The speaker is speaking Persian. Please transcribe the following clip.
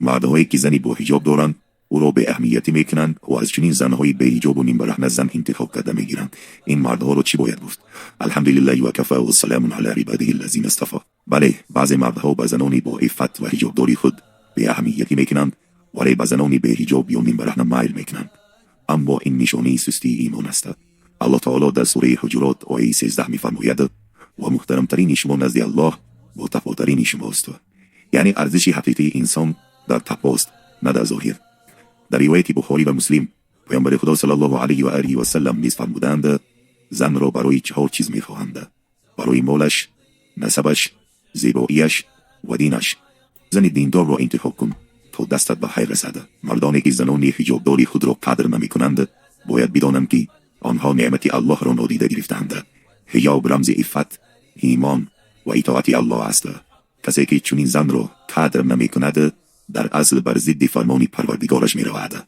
مردهایی که زنی با حجاب دارند او را به اهمیتی میکنند و از چنین زنهایی به حجاب و نیم برهنه زن انتخاب کرده میگیرند. این مردها را چی باید گفت؟ الحمدلله و کفى و سلام علی عباده الذین اصطفى. بله، بعضی مردها به زنانی با عفت و حجاب داری خود به اهمیتی میکنند، ولی به زنانی به حجاب یا نیم برهنه میل میکنند. اما این نشانه سستی ایمان است. الله تعالی در سوره حجرات آیه 13 میفرماید و محترمترین شما نزد الله با تقواترین شماست. یعنی ارزش حقیقی انسان در تقواست، نه در ظاهر. در روایت بخاری و مسلم پیامبر خدا صلی الله علیه و آله و سلم نیز فرمودند زن را برای 4 چیز میخواهند: برای مالش، نسبش، زیباییش و دینش. زن دیندار را انتخاب کن تا دستت به خیر رسد. مردانی که زنان حجابداری خود را قدر نمی کنند باید بدانند که آنها نعمت الله را نادیده گرفتند. حجاب رمز عفت، ایمان و اطاعت الله است. کسی که چنین زن را قدر نمی کند در اصل بر ضد فرمان پروردگارش می رود.